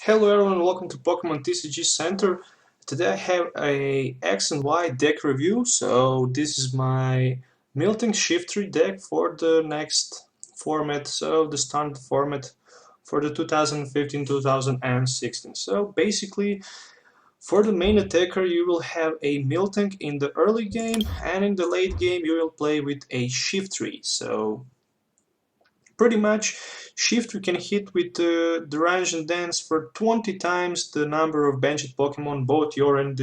Hello everyone, welcome to Pokemon TCG Center. Today I have a X and Y deck review. So this is my Miltank Shiftry deck for the next format, so the standard format for the 2015-2016. So basically, for the main attacker you will have a Miltank in the early game, and in the late game you will play with a Shiftry. So pretty much, Shiftry can hit with the range and dance for 20 times the number of benched Pokemon, both your and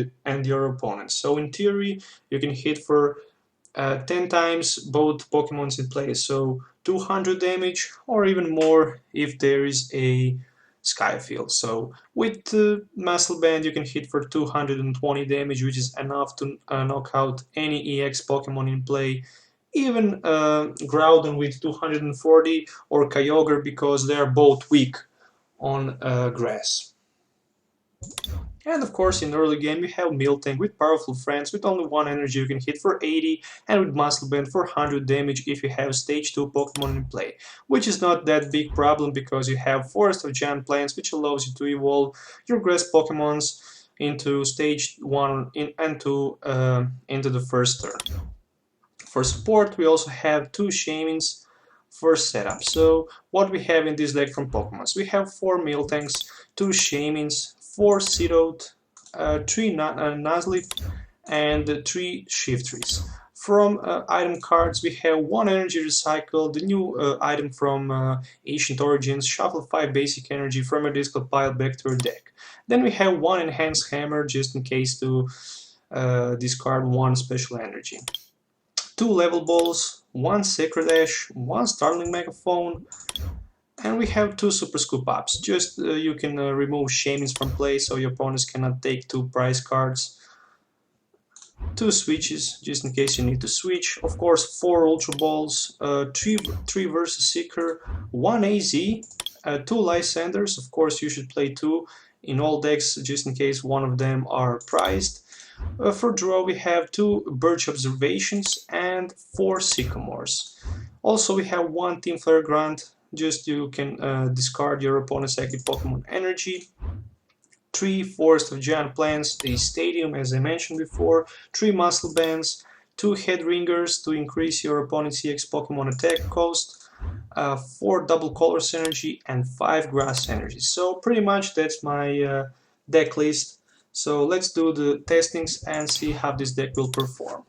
your opponent's. So in theory, you can hit for 10 times both Pokemons in play. So 200 damage or even more if there is a Sky Field. So with the Muscle Band, you can hit for 220 damage, which is enough to knock out any EX Pokemon in play. Even Groudon with 240 or Kyogre, because they are both weak on grass. And of course, in the early game, you have Miltank with powerful friends. With only one energy, you can hit for 80, and with Muscle Band for 100 damage if you have Stage 2 Pokemon in play, which is not that big problem because you have Forest of Giant Plants, which allows you to evolve your grass Pokemons into Stage 1 into the first turn. For support, we also have two Shaymins for setup. So what we have in this deck from Pokemon? We have 4 Miltanks, 2 Shaymins, 4 Seedot, 3 Nuzleaf, and 3 Shiftrys. From item cards, we have 1 Energy Recycle, the new item from Ancient Origins, shuffle 5 basic energy from your discard pile back to your deck. Then we have 1 Enhanced Hammer, just in case to discard 1 special energy. 2 Level Balls, 1 Sacred Ash, 1 Starling Megaphone, and we have 2 Super Scoop Ups. Just you can remove Shaymins from play so your opponents cannot take 2 prize cards. 2 Switches, just in case you need to switch. Of course, 4 Ultra Balls, 3 Versus Seeker, 1 AZ, 2 Lysanders. Of course, you should play 2 in all decks, just in case one of them are prized. For draw, we have 2 Birch Observations and 4 Sycamores. Also, we have 1 Team Flare Grunt, just you can discard your opponent's active Pokemon energy. 3 Forest of Giant Plants, a Stadium as I mentioned before, 3 Muscle Bands, 2 Head Ringers to increase your opponent's EX Pokemon attack cost, 4 Double Colors energy, and 5 Grass energy. So pretty much that's my deck list. So let's do the testings and see how this deck will perform.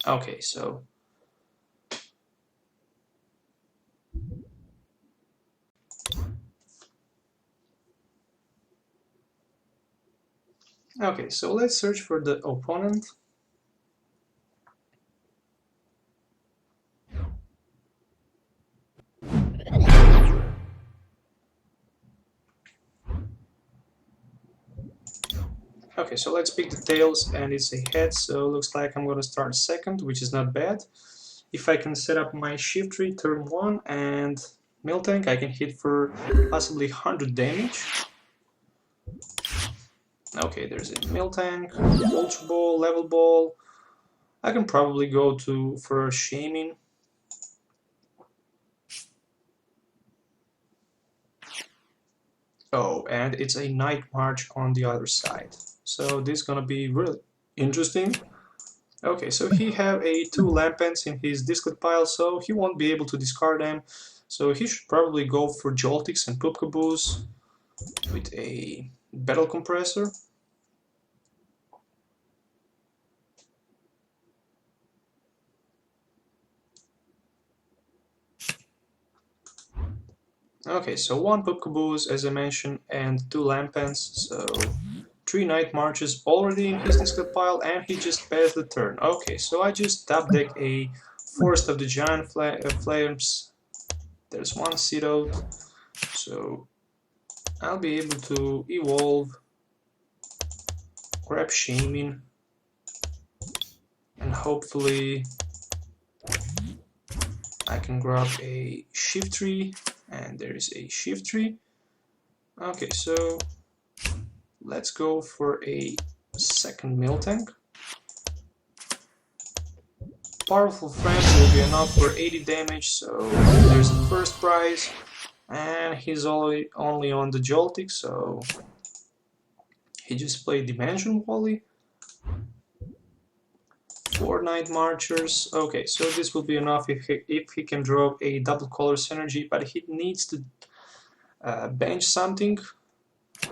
Okay, so let's search for the opponent. Okay, so let's pick the tails, and it's a head, so looks like I'm gonna start second, which is not bad. If I can set up my Shiftry turn 1 and Miltank, I can hit for possibly 100 damage. Okay, there's a Miltank, Ultra Ball, Level Ball. I can probably go for a Shaymin. Oh, and it's a Night March on the other side. So this is gonna be really interesting. Okay, so he have a 2 Lampents in his discard pile, so he won't be able to discard them. So he should probably go for Joltix and Poop-Caboose with a Battle Compressor. Okay, so 1 Poop-Caboose as I mentioned, and 2 Lampents, so 3 Night Marches already in his discard pile, and he just passed the turn. Okay, so I just top deck a Forest of the Giant Flames. There's 1 Seedot, so I'll be able to evolve, grab Shaymin, and hopefully I can grab a Shiftry, and there is a Shiftry. Okay, so let's go for a second Miltank. Powerful Friends will be enough for 80 damage, so there's the first prize. and he's only on the Joltik, so he just played Dimension Volley. 4 Night Marchers. Okay, so this will be enough if he can draw a double color synergy, but he needs to bench something,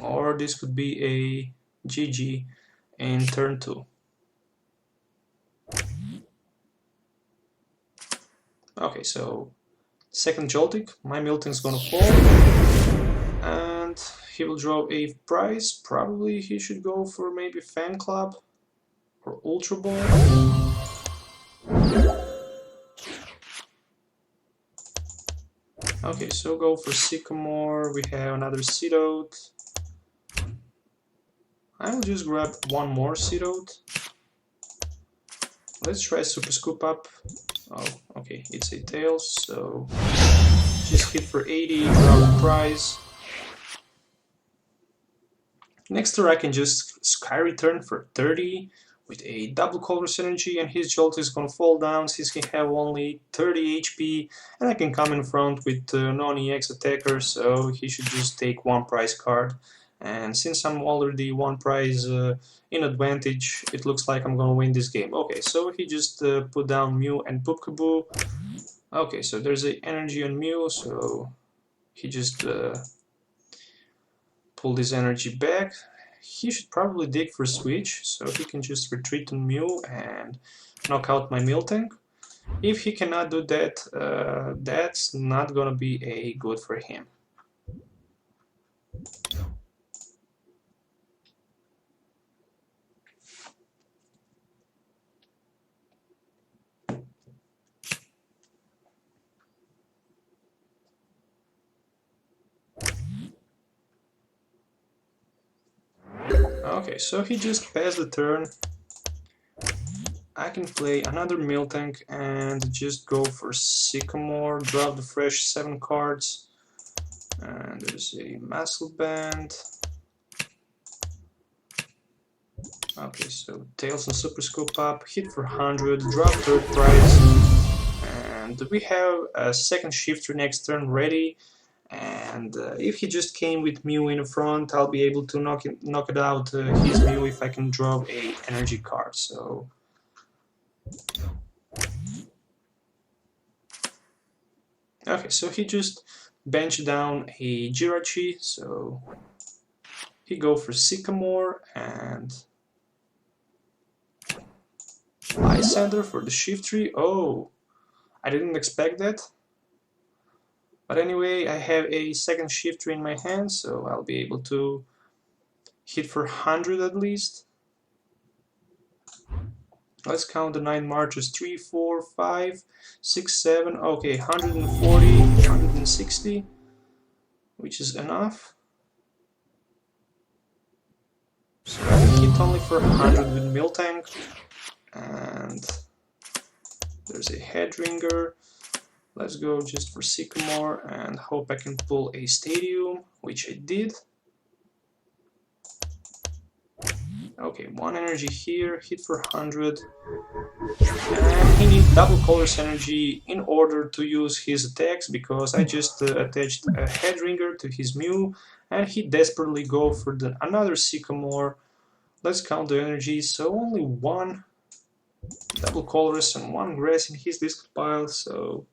or this could be a GG in turn 2. Okay, so second Joltik, my Miltank's gonna fall, and he will draw a prize. Probably he should go for maybe Fan Club or Ultra Ball. Okay, so go for Sycamore. We have another Seedot. I will just grab one more Seedot. Let's try Super Scoop Up. Oh, okay, it's a Tails, so just hit for 80, draw the prize. Next turn I can just Sky Return for 30 with a double color synergy, and his Jolt is gonna fall down since he have only 30 HP, and I can come in front with non-EX attacker, so he should just take one prize card. And since I'm already one prize in advantage, it looks like I'm gonna win this game. Okay, so he just put down Mew and Poopkaboo. Okay, so there's a energy on Mew, so he just pulled his energy back. He should probably dig for switch, so he can just retreat on Mew and knock out my Miltank. If he cannot do that, that's not gonna be a good for him. Okay, so he just passed the turn. I can play another Miltank and just go for Sycamore, drop the fresh 7 cards. And there's a Muscle Band. Okay, so Tails and Super Scoop Up, hit for 100, drop third prize. And we have a second Shiftry next turn ready. And if he just came with Mew in front, I'll be able to knock it out his Mew if I can draw a energy card. So okay, so he just benched down a Jirachi, so he go for Sycamore and Lysander for the Shiftry. Oh, I didn't expect that. But anyway, I have a second Shiftry in my hand, so I'll be able to hit for 100 at least. Let's count the 9 marches. 3, 4, 5, 6, 7. Okay, 140, 160, which is enough. So I can hit only for 100 with Miltank. And there's a Headringer. Let's go just for Sycamore and hope I can pull a Stadium, which I did. Okay, 1 energy here, hit for 100. And he needs double colors energy in order to use his attacks, because I just attached a Headringer to his Mew, and he desperately go for another Sycamore. Let's count the energy, so only 1 double colors and 1 grass in his discard pile, so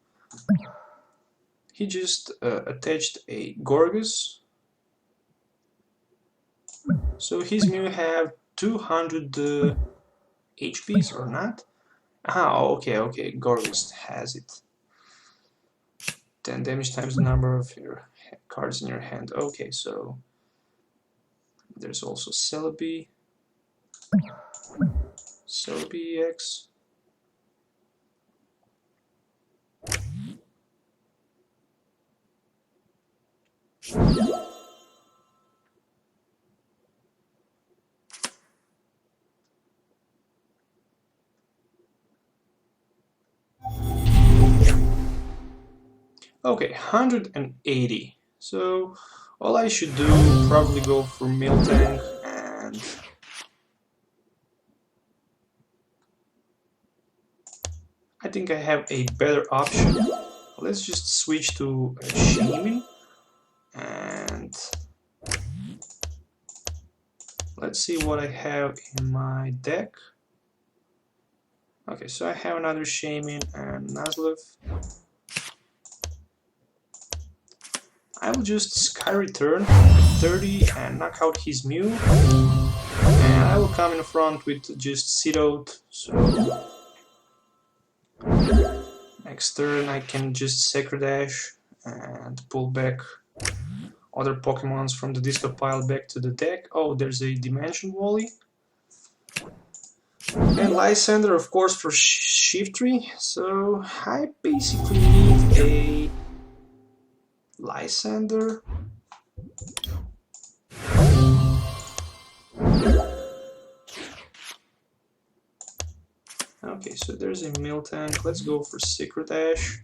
he just attached a Gorgus. So his Mew have 200 HPs or not? Ah, okay, Gorgus has it. 10 damage times the number of your cards in your hand. Okay, so there's also Celebi EX. Okay, 180. So all I should do, probably go for Miltank, and I think I have a better option. Let's just switch to Shaymin. And let's see what I have in my deck. Okay, so I have another Shaymin and Nuzlev. I will just Sky Return at 30 and knock out his Mew. And I will come in front with just Sit Out. So next turn I can just Sacred Dash and pull back other Pokemons from the discard pile back to the deck. Oh, there's a Dimension Volley. And Lysander, of course, for Shiftry. So I basically need a Lysander. Okay, so there's a Miltank. Let's go for Secret Dash.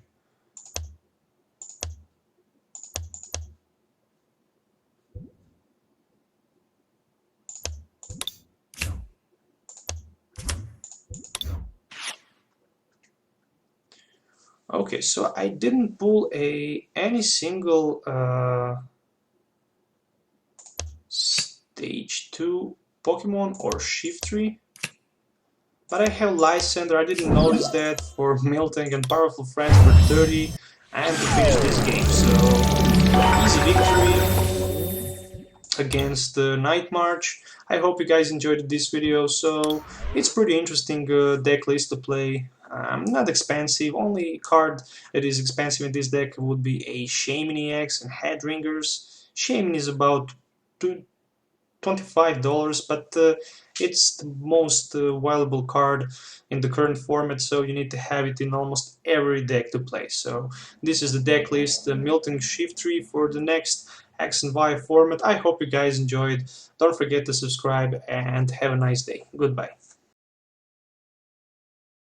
Okay, so I didn't pull any single Stage 2 Pokemon or Shiftry. But I have Lysander, I didn't notice that, for Miltank and Powerful Friends for 30 and to finish this game. So, easy victory against Night March. I hope you guys enjoyed this video. So, it's pretty interesting deck list to play. Not expensive, only card that is expensive in this deck would be a Shaymin EX and Headringers. Shaymin is about $25, but it's the most valuable card in the current format, so you need to have it in almost every deck to play. So this is the deck list, the Miltank Shiftry for the next X and Y format. I hope you guys enjoyed. Don't forget to subscribe and have a nice day. Goodbye.